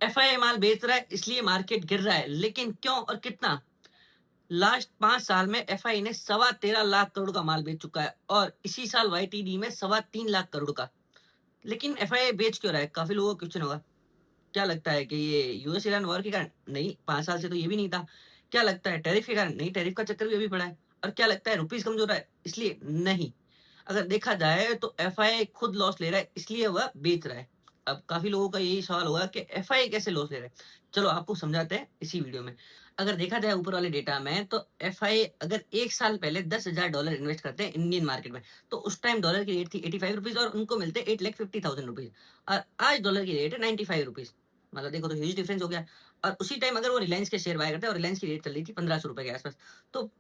FII माल बेच रहा है इसलिए मार्केट गिर रहा है, लेकिन क्यों और कितना? लास्ट 5 साल में एफआई ने सवा 13 लाख करोड़ का माल बेच चुका है और इसी साल वाईटीडी में सवा 3 लाख करोड़ का। लेकिन एफआई बेच क्यों रहा है? काफ़ी लोगों को क्वेश्चन होगा। क्या लगता है कि ये यूएस ईरान वॉर के कारण? नहीं, 5 साल से तो ये भी नहीं था। क्या लगता है टैरिफ के कारण? नहीं, टैरिफ का चक्कर भी अभी पड़ा है। और क्या लगता है रुपीज़ कमज़ोर है इसलिए? नहीं। अगर देखा जाए तो एफआई खुद लॉस ले रहा है इसलिए वह बेच रहा है। अब काफ़ी लोगों का यही सवाल होगा कि एफआई कैसे लॉस ले रहा है? चलो आपको समझाते हैं इसी वीडियो में। अगर देखा जाए ऊपर वाले डेटा में तो एफआई अगर 1 साल पहले $10,000 इन्वेस्ट करते हैं इंडियन मार्केट में, तो उस टाइम डॉलर की रेट थी ₹85 और उनको मिलते ₹8,50,000 और आज डॉलर की रेट है ₹95। मतलब देखो तो ह्यूज डिफरेंस हो गया। और उसी टाइम अगर वो रिलायंस के शेयर बाय करते हैं और रिलायंस की रेट चल रही थी ₹1500 के आसपास, तो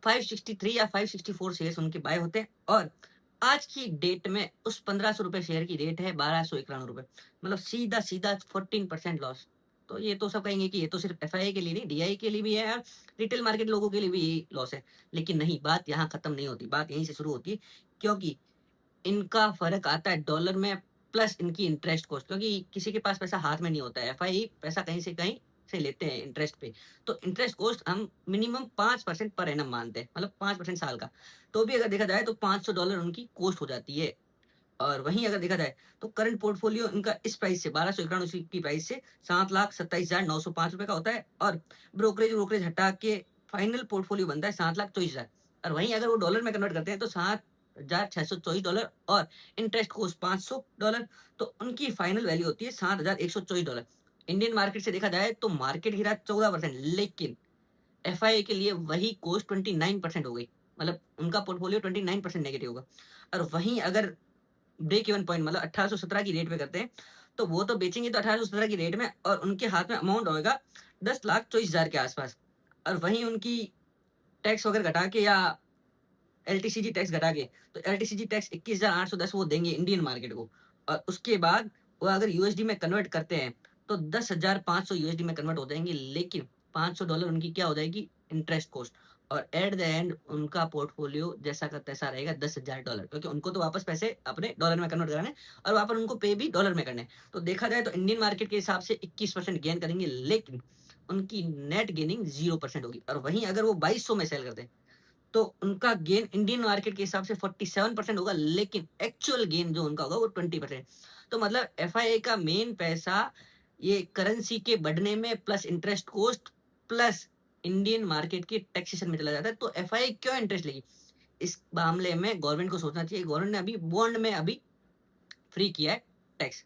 563 या 564 शेयर्स उनके बाय होते हैं और आज की डेट में उस ₹1500 शेयर की रेट है ₹1291। मतलब सीधा-सीधा 14% लॉस। तो ये तो सब कहेंगे कि ये तो सिर्फ एफआईआई के लिए नहीं, डीआई के लिए भी है और रिटेल मार्केट लोगों के लिए भी यही लॉस है। लेकिन नहीं, बात यहाँ खत्म नहीं होती, बात यहीं से शुरू होती है क्योंकि इनका फ़र्क आता है डॉलर में प्लस इनकी इंटरेस्ट कॉस्ट, क्योंकि किसी के पास पैसा हाथ में नहीं होता है। एफआई पैसा कहीं से लेते हैं इंटरेस्ट पे। तो इंटरेस्ट कॉस्ट हम मिनिमम 5% पर एनम मानते हैं, मतलब 5% साल का। तो भी अगर देखा जाए तो $500 उनकी कॉस्ट हो जाती है। और वहीं अगर देखा जाए तो करंट पोर्टफोलियो इनका इस प्राइस से 1291 की प्राइस से 7,27,905 का होता है और ब्रोकरेज वोकरेज हटा के फाइनल पोर्टफोलियो बनता है 7,24,000। और वहीं अगर वो डॉलर में कन्वर्ट करते हैं तो $7,624 और इंटरेस्ट कॉस्ट $500, तो उनकी फाइनल वैल्यू होती है $7,124। इंडियन मार्केट से देखा जाए तो मार्केट गिरा 14%, लेकिन एफआईए के लिए वही कॉस्ट 29% हो गई। मतलब उनका पोर्टफोलियो 29% नेगेटिव होगा। और वहीं अगर ब्रेक इवन पॉइंट मतलब 1817 की रेट पे करते हैं, तो वो तो बेचेंगे तो 1817 की रेट में और उनके हाथ में अमाउंट होएगा 10,24,000 के आसपास। और वहीं उनकी टैक्स वगैरह घटा के या एलटीसीजी टैक्स घटा के, तो एलटीसीजी टैक्स 21,810 वो देंगे इंडियन मार्केट को। और उसके बाद वो अगर यूएसडी में कन्वर्ट करते हैं, तो 10,500 यूएसडी में कन्वर्ट हो जाएँगे, लेकिन $500 उनकी क्या हो जाएगी इंटरेस्ट कॉस्ट। और एट द एंड उनका पोर्टफोलियो जैसा का तैसा रहेगा $10,000, क्योंकि उनको तो वापस पैसे अपने डॉलर में कन्वर्ट कराने हैं और वहाँ पर उनको पे भी डॉलर में करने हैं। तो देखा जाए तो इंडियन मार्केट के हिसाब से 21% गेन करेंगे, लेकिन उनकी नेट गेनिंग 0% होगी। और वहीं अगर वो 2200 में सेल करते हैं, तो उनका गेन इंडियन मार्केट के हिसाब से 47% होगा, लेकिन एक्चुअल गेन जो उनका होगा वो 20%। तो मतलब एफआईआई का मेन पैसा ये करेंसी के बढ़ने में plus interest cost plus Indian market के टैक्सेशन में चला जाता है। तो एफआईआई क्यों इंटरेस्ट लेगी? इस मामले में गवर्नमेंट को सोचना चाहिए। गवर्नमेंट ने अभी बॉन्ड में अभी फ्री किया है टैक्स।